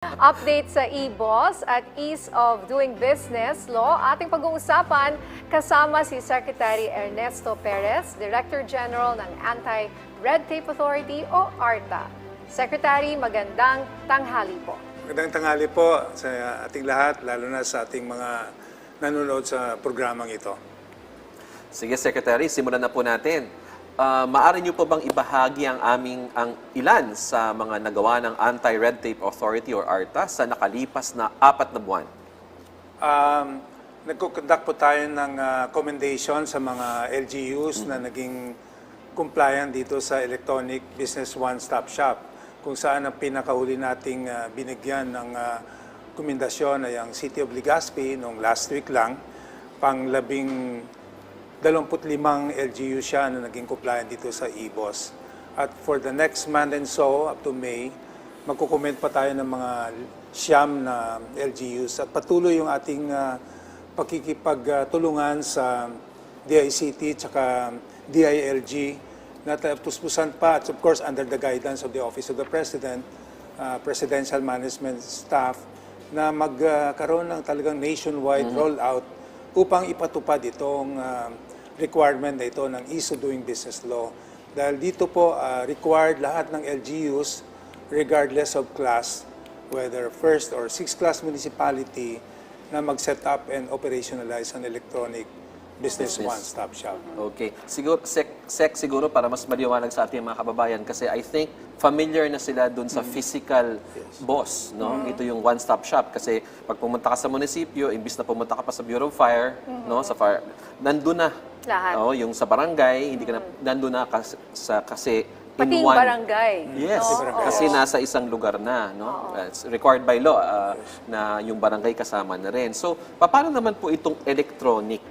Update sa e-boss at ease of doing business law. Ating pag-uusapan kasama si Secretary Ernesto Perez, Director General ng Anti-Red Tape Authority o ARTA. Secretary, magandang tanghali po. Magandang tanghali po sa ating lahat, lalo na sa ating mga nanonood sa programang ito. Sige, Secretary, simulan na po natin. Maaari niyo po bang ibahagi ang ilan sa mga nagawa ng Anti-Red Tape Authority or ARTA sa nakalipas na 4 na buwan? Nagkukonduct po tayo ng commendation sa mga LGUs na naging compliant dito sa Electronic Business One-Stop Shop, kung saan ang pinakahuli nating binigyan ng komendasyon ay ang City of Legazpi noong last week lang, pang-25 LGU siya na naging compliant dito sa e-boss. At for the next month and so, up to May, magkukomment pa tayo ng mga siyam na LGUs at patuloy yung ating pakikipagtulungan sa DICT at DILG na puspusan pa, at of course under the guidance of the Office of the President, Presidential Management Staff, na magkaroon ng talagang nationwide rollout upang ipatupad itong requirement na ito ng ease of doing business law. Dahil dito po required lahat ng LGUs regardless of class, whether first or sixth class municipality, na mag-set up and operationalize an electronic business one-stop shop. Okay. Siguro, siguro para mas maliwanag sa ating mga kababayan, kasi I think familiar na sila dun sa physical boss, no? Ito yung one-stop shop kasi pag pumunta ka sa munisipyo, imbis na pumunta ka pa sa Bureau of Fire, no, sa fire, nandun na. Lahat. Oh, yung sa barangay, hindi ka na nandun na kasi Pati in yung one. barangay. Yes, No? kasi nasa isang lugar na, no? It's required by law na yung barangay kasama na rin. So, paano naman po itong electronic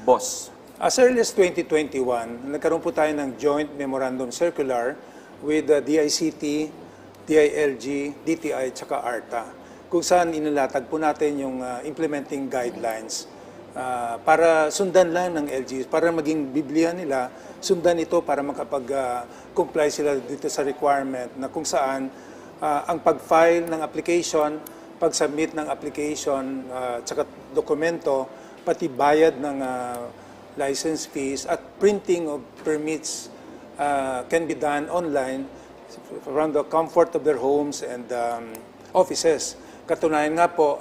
boss? As early as 2021, nagkaroon po tayo ng joint memorandum circular with DICT, DILG, DTI, at ARTA, kung saan inilatag po natin yung implementing guidelines para sundan lang ng LGUs, para maging biblia nila, sundan ito para makapag-comply sila dito sa requirement na kung saan ang pag-file ng application, pag-submit ng application, tsaka dokumento, pati bayad ng license fees at printing of permits can be done online from the comfort of their homes and offices. Katunayan nga po,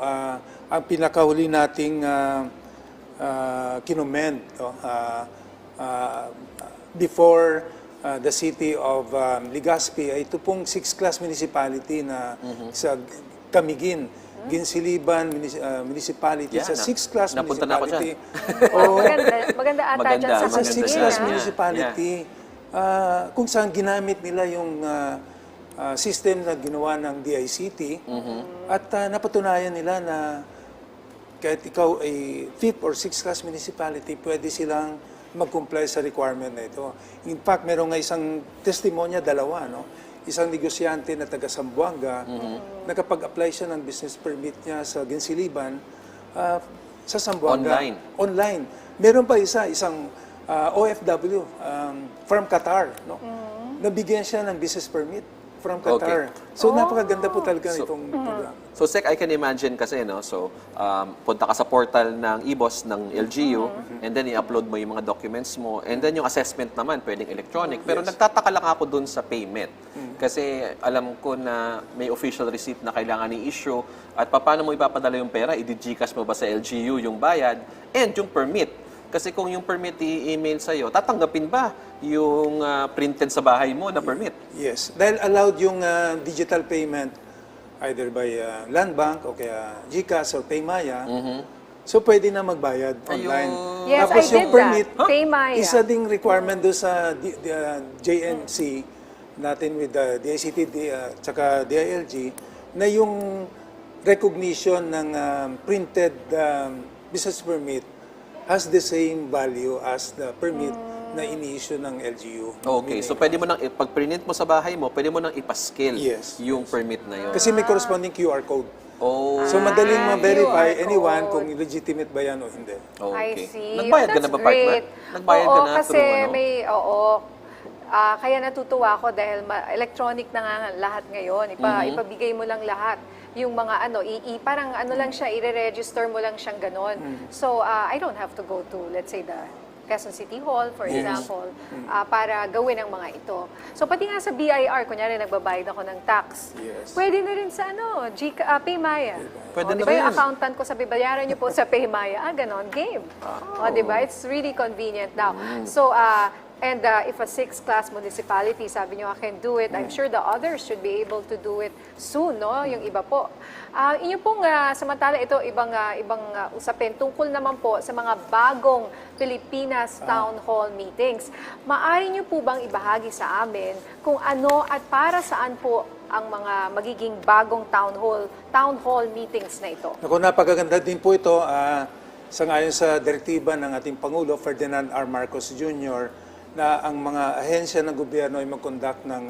ang pinakahuli nating kinomend before the city of Legazpi ay ito pong 6th class municipality na sa Camiguin, Ginsiliban Municipality, sa 6th class napunta na ako municipality. Oh, maganda ata dyan sa Sa 6th class Camiguin. municipality, kung saan ginamit nila yung system na ginawa ng DICT, at napatunayan nila na kahit ikaw ay 5th or 6th class municipality, pwede silang mag-comply sa requirement na ito. In fact, meron nga isang testimonya, dalawa, no? Isang negosyante na taga Zamboanga, nakapag-apply siya ng business permit niya sa Ginsiliban sa Zamboanga. Online. Meron pa isang OFW from Qatar, no? Nabigyan siya ng business permit from Qatar. Okay. So napakaganda po talaga itong program. So, Sec, I can imagine kasi, no? So, punta ka sa portal ng e-boss ng LGU, and then i-upload mo yung mga documents mo, and then yung assessment naman, pwedeng electronic. Pero nagtataka lang ako dun sa payment. Kasi alam ko na may official receipt na kailangan i-issue, at paano mo ipapadala yung pera? I-GCash mo ba sa LGU yung bayad, and yung permit? Kasi kung yung permit i-email sa'yo, tatanggapin ba yung printed sa bahay mo na permit? Yes. Dahil allowed yung digital payment either by Land Bank o kaya GCash or Paymaya, so pwede na magbayad online. Yes, Tapos I yung did permit, that. Paymaya. isa ding requirement doon sa JNC natin with the DICT tsaka DILG na yung recognition ng printed business permit has the same value as the permit na ini-issue ng LGU. Okay, so pwede mo nang, pag print mo sa bahay mo, pwede mo nang ipaskil Yes. yung permit na yun. Kasi may corresponding QR code. Oh, So madaling ma-verify QR anyone code. kung legitimate ba yan o hindi. okay. I see. Nagbayad ka na ba, partner? Great. Nagbayad Oo, ka na kasi through ano? kaya natutuwa ako dahil electronic na nga lahat ngayon. Ipabigay mo lang lahat. yung mga ano, parang ano lang siya, i-register mo lang siyang ganon. So, I don't have to go to, let's say, the Quezon City Hall, for example, para gawin ang mga ito. So, pati nga sa BIR, kunyari nagbabayad ako ng tax, Yes. pwede na rin sa ano, Paymaya. Pwede na Diba yung rin. accountant ko, sabi, bayaran niyo po sa Paymaya. Ganon, game. Diba? It's really convenient now. So, and if a 6th-class municipality, sabi nyo, I can do it, I'm sure the others should be able to do it soon, no? Yung iba po. Inyo pong, samantala ito, ibang usapin, tungkol naman po sa mga bagong Pilipinas Town Hall meetings. Maaari nyo po bang ibahagi sa amin kung ano at para saan po ang mga magiging bagong town hall meetings na ito? Naku, napakaganda din po ito. Sangayon sa direktiba ng ating Pangulo, Ferdinand R. Marcos Jr., na ang mga ahensya ng gobyerno ay mag-conduct ng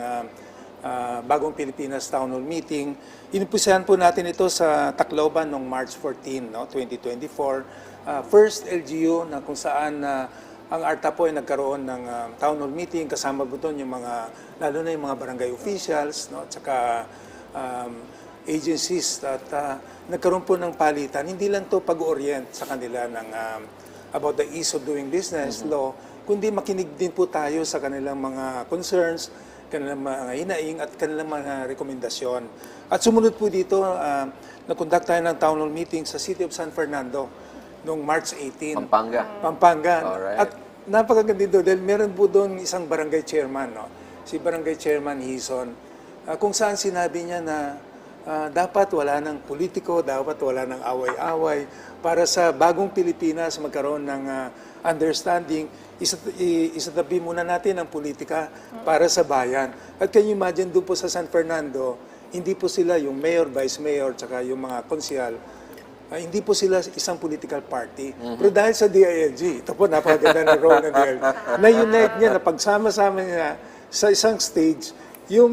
bagong Pilipinas Town Hall Meeting. Inumpisahan po natin ito sa Tacloban noong March 14, 2024. First LGU na kung saan ang ARTA po ay nagkaroon ng Town Hall Meeting. Kasama po doon yung mga, lalo na yung mga barangay officials, at saka agencies at nagkaroon po ng palitan. Hindi lang to pag-orient sa kanila ng about the ease of doing business law, kundi makinig din po tayo sa kanilang mga concerns, kanilang mga hinaing at kanilang mga rekomendasyon. At sumunod po dito, nag-conduct tayo ng town hall meeting sa City of San Fernando noong March 18. Pampanga. Alright. At napakaganda dito dahil meron po doon isang barangay chairman, si Barangay Chairman Hison, kung saan sinabi niya na dapat wala ng politiko, dapat wala ng away-away para sa bagong Pilipinas magkaroon ng understanding. Isatabi muna natin ang politika para sa bayan. At can you imagine doon po sa San Fernando, hindi po sila yung mayor, vice mayor, tsaka yung mga konsyal, hindi po sila isang political party. Pero dahil sa DILG, ito po napakaganda ng role ng DILG, na-unite niya, na pagsama-sama niya sa isang stage, yung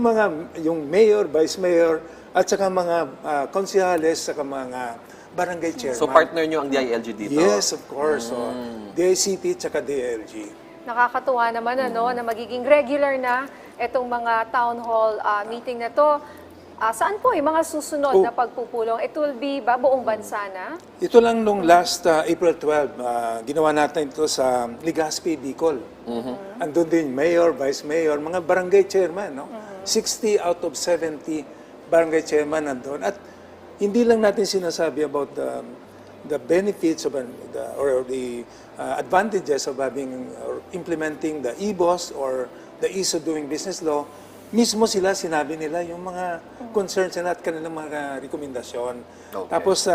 mayor, vice mayor, at saka mga konsyales, saka mga barangay chairman. So partner nyo ang DILG dito? Yes, of course. So, DICT tsaka DILG. Nakakatuwa naman na magiging regular na itong mga town hall meeting na to. Saan po yung mga susunod na pagpupulong? It will be buong bansa na? Ito lang nung last April 12, ginawa natin ito sa Legazpi, Bicol. Andun din mayor, vice mayor, mga barangay chairman. 60 out of 70 barangay chairman nandun. At hindi lang natin sinasabi about the benefits of the advantages of having or implementing the e-boss or the ease of doing business law. Mismo sila, sinabi nila yung mga concerns nila at kanilang mga rekomendasyon. Okay. Tapos,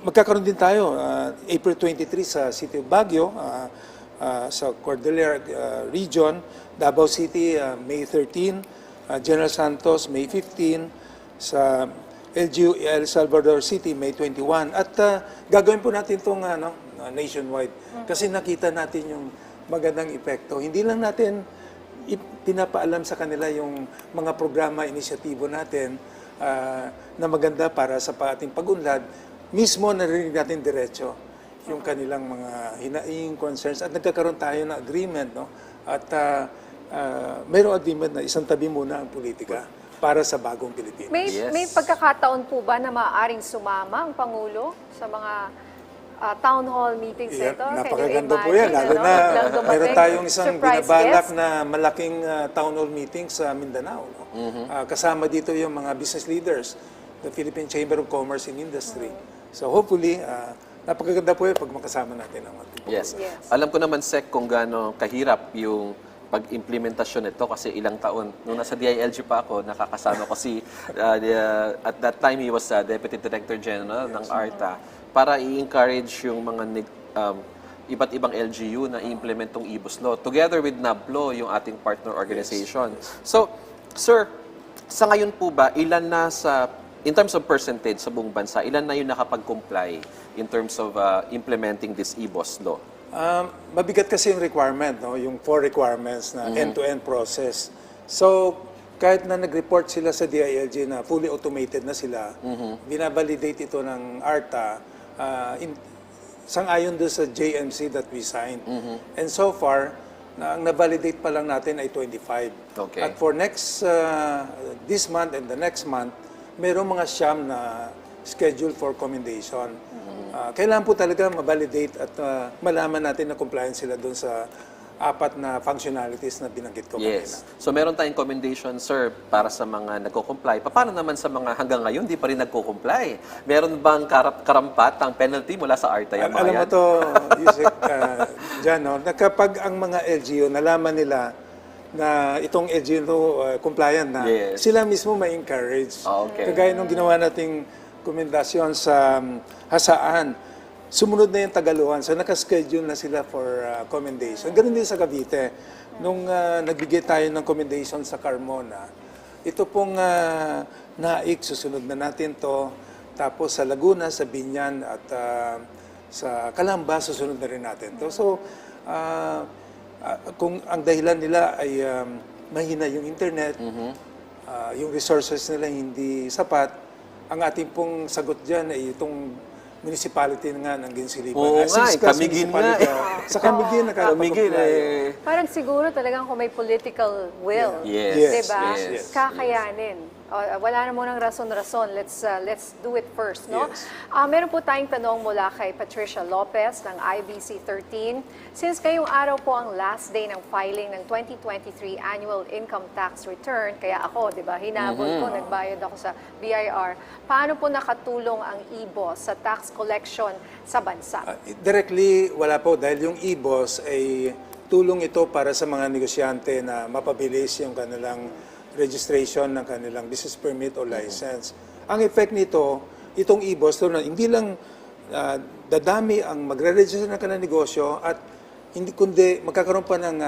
magkakaroon din tayo April 23 sa City of Baguio, sa Cordillera Region, Davao City, May 13, General Santos, May 15, sa LGU El Salvador City, May 21. At gagawin po natin itong nationwide kasi nakita natin yung magandang epekto. Hindi lang natin pinapaalam sa kanila yung mga programa, inisyatibo natin na maganda para sa ating pag-unlad. Mismo narinig natin diretso yung kanilang mga hinaing concerns at nagkakaroon tayo ng agreement. At mayroong agreement na isang tabi muna ang politika para sa bagong Pilipinas. May pagkakataon po ba na maaaring sumama ang Pangulo sa mga town hall meetings na ito? Napakaganda po yan. Lalo na meron tayong isang binabalak na malaking town hall meeting sa Mindanao. Kasama dito yung mga business leaders, the Philippine Chamber of Commerce and Industry. So hopefully, napakaganda po yan pag makasama natin ang ating Yes. Alam ko naman, Sec, kung gaano kahirap yung pag-implementasyon nito kasi ilang taon. Nung nasa DILG pa ako, nakakasama ko at that time he was Deputy Director General ng ARTA para i-encourage yung mga iba't ibang LGU na i-implement tong e-boss law together with NABLO, yung ating partner organization. So, sir, sa ngayon po ba, ilan na in terms of percentage sa buong bansa, ilan na yung nakapag-comply in terms of implementing this e-boss law? Mabigat kasi yung requirement, yung 4 requirements na end-to-end process. So, kahit na nag-report sila sa DILG na fully automated na sila, binabalidate ito ng ARTA sang-ayon doon sa JMC that we signed. And so far, ang na-validate pa lang natin ay 25. Okay. At for this month and the next month, merong mga siyam na schedule for commendation. Kailangan po talaga ma-validate at malaman natin na compliant sila doon sa apat na functionalities na binanggit ko kanina. Yes. So meron tayong commendation, sir, para sa mga nagko-comply. Paano naman sa mga hanggang ngayon di pa rin nagko-comply? Meron bang karampatang penalty mula sa ARTA yung mga Alam mo yan? to, Yusek, Jan, no, na kapag ang mga LGU nalaman nila na itong LGU compliant na, Yes. sila mismo may encourage. Okay. Kagaya nung ginawa nating komendasyon sa Hasaan, sumunod na yung Tagaluan. So, nakaschedule na sila for commendation. Ganun din sa Cavite. Nung nagbigay tayo ng commendation sa Carmona, ito pong Naik, susunod na natin to. Tapos sa Laguna, sa Binyan, at sa Calamba, susunod na rin natin to. So, kung ang dahilan nila ay mahina yung internet, yung resources nila hindi sapat, ang ating pong sagot dyan ay itong municipality nga ng Ginsilipan. Oo nga, Siskas Camiguin municipality, nga Sa Camiguin, Camiguin, nakakapag-comply. Parang siguro talagang kung may political will, Yes. diba? Yes. Kakayanin. Wala na munang rason-rason. Let's do it first, no? Yes. Meron po tayong tanong mula kay Patricia Lopez ng IBC 13. Since kayong araw po ang last day ng filing ng 2023 Annual Income Tax Return, kaya ako, di ba, hinabol ko, nagbayad ako sa BIR, paano po nakatulong ang e-boss sa tax collection sa bansa? Directly, wala po. Dahil yung e-boss ay tulong ito para sa mga negosyante na mapabilis yung kanilang registration ng kanilang business permit o license. Ang effect nito, itong e-boss, hindi lang dadami ang magre-register ng kanilang negosyo at hindi kundi magkakaroon pa ng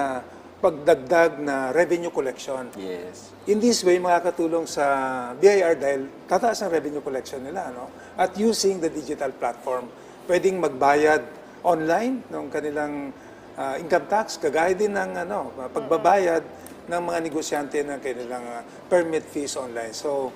pagdagdag na revenue collection. Yes. In this way, makakatulong sa BIR dahil tataas ang revenue collection nila. No? At using the digital platform, pwedeng magbayad online ng kanilang income tax, kagaya din ng pagbabayad ng mga negosyante ng kanilang permit fees online. So,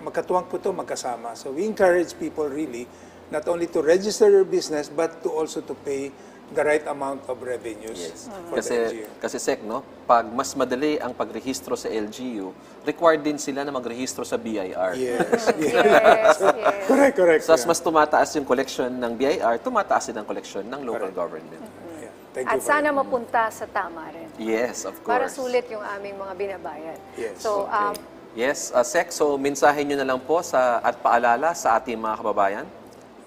magkatuwang po ito, magkasama. So, we encourage people really not only to register your business but to also to pay the right amount of revenues Yes. for the LGU. Kasi Sec, no, pag mas madali ang pagrehistro sa LGU, required din sila na magrehistro sa BIR. Yes. Yes. Correct. So, as mas tumataas yung collection ng BIR, tumataas din ang collection ng local government. Yeah. Thank you At for sana mapunta sa tama rin. Yes, of course. Para sulit yung aming mga binabayad. Yes. So, Yes, Sec, so mensahe nyo na lang po at paalala sa ating mga kababayan.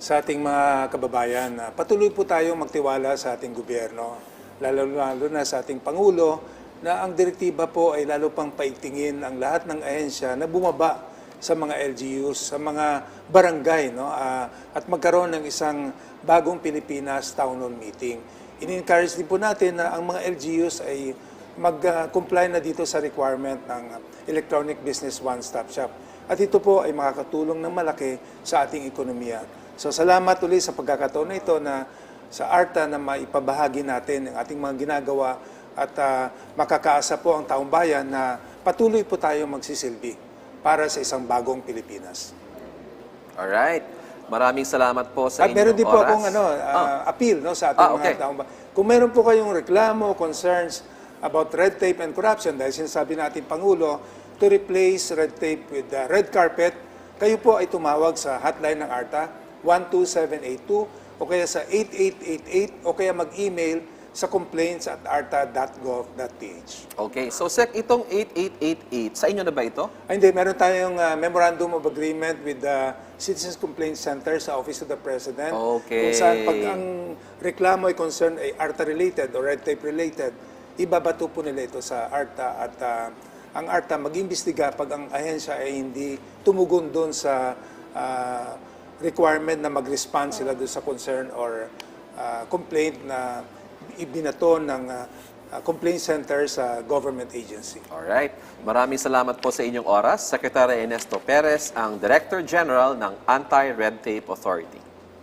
Sa ating mga kababayan, patuloy po tayong magtiwala sa ating gobyerno, lalo na sa ating Pangulo, na ang direktiba po ay lalo pang paigtingin ang lahat ng ahensya na bumaba sa mga LGUs, sa mga barangay, no? At magkaroon ng isang bagong Pilipinas Town Hall Meeting. In-encourage din po natin na ang mga LGUs ay mag-comply na dito sa requirement ng Electronic Business One-Stop Shop. At ito po ay makakatulong ng malaki sa ating ekonomiya. So salamat ulit sa pagkakataon na ito na sa ARTA na maipabahagi natin ang ating mga ginagawa at makakaasa po ang taong bayan na patuloy po tayo magsisilbi para sa isang bagong Pilipinas. Alright. Maraming salamat po sa At inyong meron din po oras. akong appeal no, sa ating Okay. mga taong bayan. Kung meron po kayong reklamo, concerns about red tape and corruption, dahil sinasabi natin Pangulo, to replace red tape with red carpet, kayo po ay tumawag sa hotline ng ARTA, 12782, o kaya sa 8888, o kaya mag-email sa complaints@arta.gov.ph. Okay, so Sec, itong 8888, sa inyo na ba ito? Ay, hindi, meron tayong Memorandum of Agreement with the Citizens Complaint Center sa Office of the President. Okay. Kung saan pag ang reklamo ay concern ay ARTA-related or red tape-related, ibabato po nila ito sa ARTA at ang ARTA mag-imbestiga pag ang ahensya ay hindi tumugon doon sa requirement na mag-respond sila doon sa concern or complaint na ibinato ng complaint center sa government agency. Alright. Maraming salamat po sa inyong oras. Secretary Ernesto Perez, ang Director General ng Anti-Red Tape Authority.